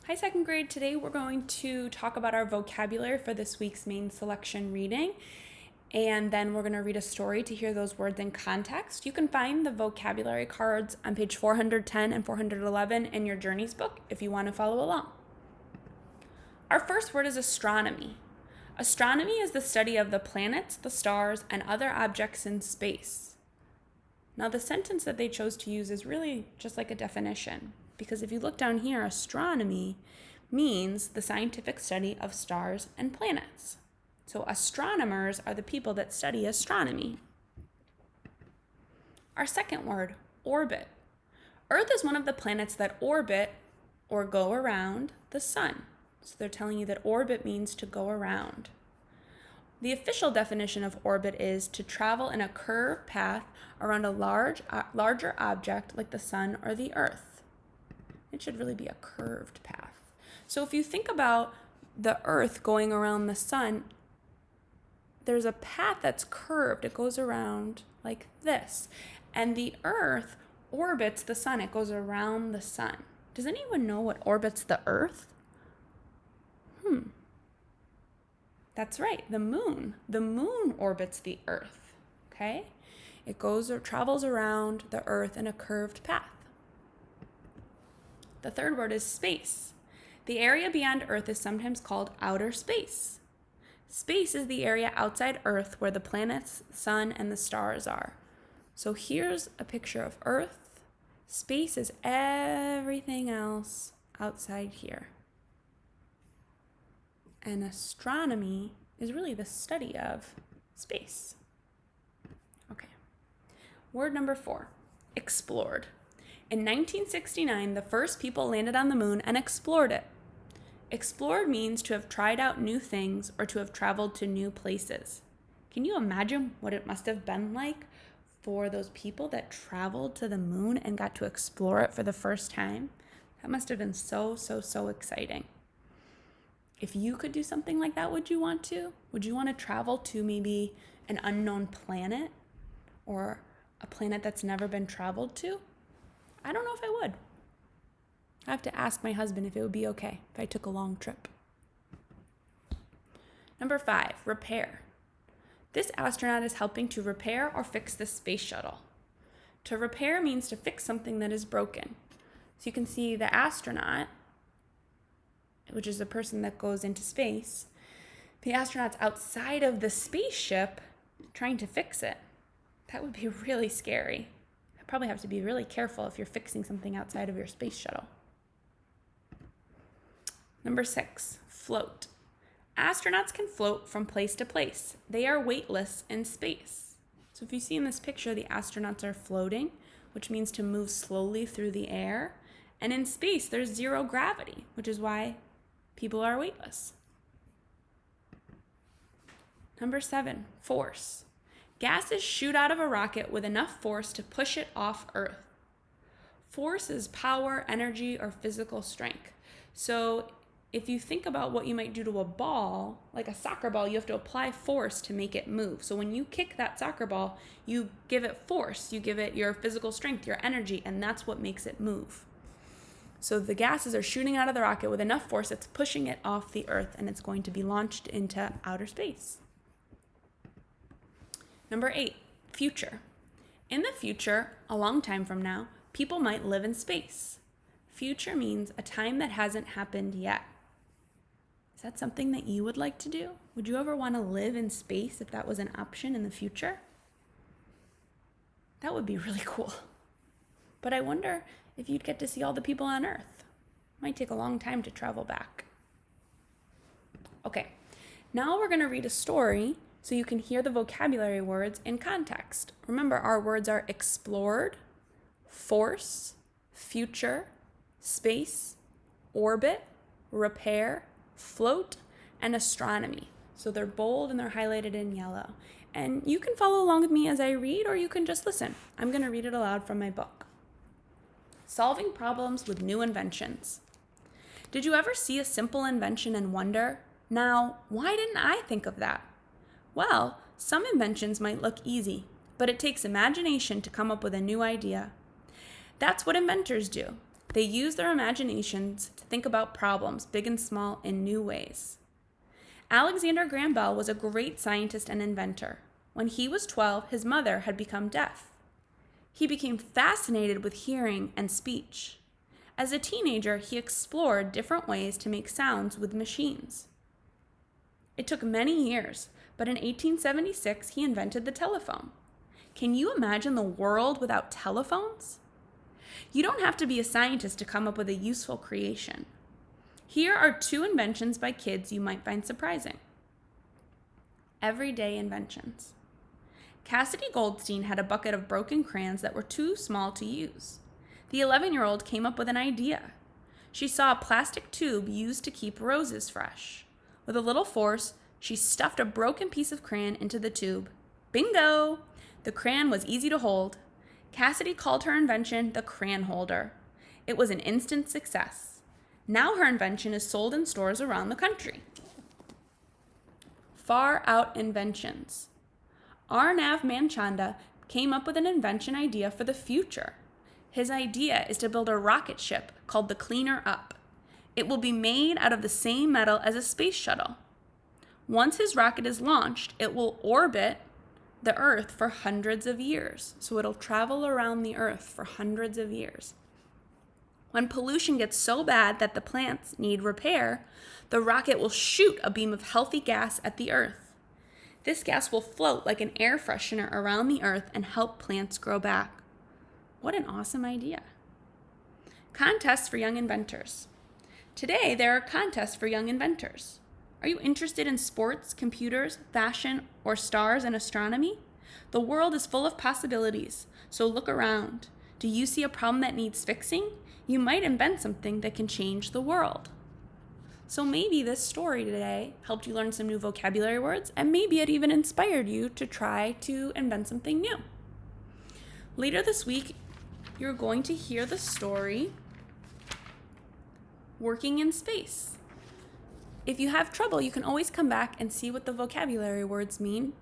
Hi, second grade. Today we're going to talk about our vocabulary for this week's main selection reading, and then we're going to read a story to hear those words in context. You can find the vocabulary cards on page 410 and 411 in your Journeys book if you want to follow along. Our first word is astronomy. Astronomy is the study of the planets, the stars, and other objects in space. Now, the sentence that they chose to use is really just like a definition, because if you look down here, astronomy means the scientific study of stars and planets. So astronomers are the people that study astronomy. Our second word, orbit. Earth is one of the planets that orbit or go around the sun. So they're telling you that orbit means to go around. The official definition of orbit is to travel in a curved path around a larger object like the sun or the earth. It should really be a curved path. So if you think about the earth going around the sun, there's a path that's curved. It goes around like this. And the earth orbits the sun. It goes around the sun. Does anyone know what orbits the earth? That's right, the moon. The moon orbits the earth, okay? It goes or travels around the earth in a curved path. The third word is space. The area beyond Earth is sometimes called outer space. Space is the area outside Earth where the planets, sun, and the stars are. So here's a picture of Earth. Space is everything else outside here. And astronomy is really the study of space. Okay. Word number 4, explored. In 1969, the first people landed on the moon and explored it. Explored means to have tried out new things or to have traveled to new places. Can you imagine what it must have been like for those people that traveled to the moon and got to explore it for the first time? That must have been so exciting. If you could do something like that, would you want to? Would you want to travel to maybe an unknown planet or a planet that's never been traveled to? I don't know if I would. I have to ask my husband if it would be okay if I took a long trip. Number 5, repair. This astronaut is helping to repair or fix the space shuttle. To repair means to fix something that is broken. So you can see the astronaut, which is the person that goes into space, the astronaut's outside of the spaceship trying to fix it. That would be really scary. You probably have to be really careful if you're fixing something outside of your space shuttle. Number 6, float. Astronauts can float from place to place. They are weightless in space. So if you see in this picture, the astronauts are floating, which means to move slowly through the air. And in space, there's zero gravity, which is why people are weightless. Number 7, force. Gases shoot out of a rocket with enough force to push it off Earth. Force is power, energy, or physical strength. So if you think about what you might do to a ball, like a soccer ball, you have to apply force to make it move. So when you kick that soccer ball, you give it force, you give it your physical strength, your energy, and that's what makes it move. So the gases are shooting out of the rocket with enough force, it's pushing it off the Earth, and it's going to be launched into outer space. Number 8, future. In the future, a long time from now, people might live in space. Future means a time that hasn't happened yet. Is that something that you would like to do? Would you ever want to live in space if that was an option in the future? That would be really cool. But I wonder if you'd get to see all the people on Earth. It might take a long time to travel back. Okay, now we're going to read a story so you can hear the vocabulary words in context. Remember, our words are explored, force, future, space, orbit, repair, float, and astronomy. So they're bold and they're highlighted in yellow. And you can follow along with me as I read, or you can just listen. I'm going to read it aloud from my book. Solving problems with new inventions. Did you ever see a simple invention and wonder, now, why didn't I think of that? Well, some inventions might look easy, but it takes imagination to come up with a new idea. That's what inventors do. They use their imaginations to think about problems, big and small, in new ways. Alexander Graham Bell was a great scientist and inventor. When he was 12, his mother had become deaf. He became fascinated with hearing and speech. As a teenager, he explored different ways to make sounds with machines. It took many years, but in 1876, he invented the telephone. Can you imagine the world without telephones? You don't have to be a scientist to come up with a useful creation. Here are 2 inventions by kids you might find surprising. Everyday inventions. Cassidy Goldstein had a bucket of broken crayons that were too small to use. The 11-year-old came up with an idea. She saw a plastic tube used to keep roses fresh. With a little force, she stuffed a broken piece of crayon into the tube. Bingo! The crayon was easy to hold. Cassidy called her invention the crayon holder. It was an instant success. Now her invention is sold in stores around the country. Far out inventions. Arnav Manchanda came up with an invention idea for the future. His idea is to build a rocket ship called the Cleaner Up. It will be made out of the same metal as a space shuttle. Once his rocket is launched, it will orbit the Earth for hundreds of years. So it'll travel around the Earth for hundreds of years. When pollution gets so bad that the plants need repair, the rocket will shoot a beam of healthy gas at the Earth. This gas will float like an air freshener around the Earth and help plants grow back. What an awesome idea. Contests for young inventors. Today, there are contests for young inventors. Are you interested in sports, computers, fashion, or stars and astronomy? The world is full of possibilities, so look around. Do you see a problem that needs fixing? You might invent something that can change the world. So maybe this story today helped you learn some new vocabulary words, and maybe it even inspired you to try to invent something new. Later this week, you're going to hear the story, Working in Space. If you have trouble, you can always come back and see what the vocabulary words mean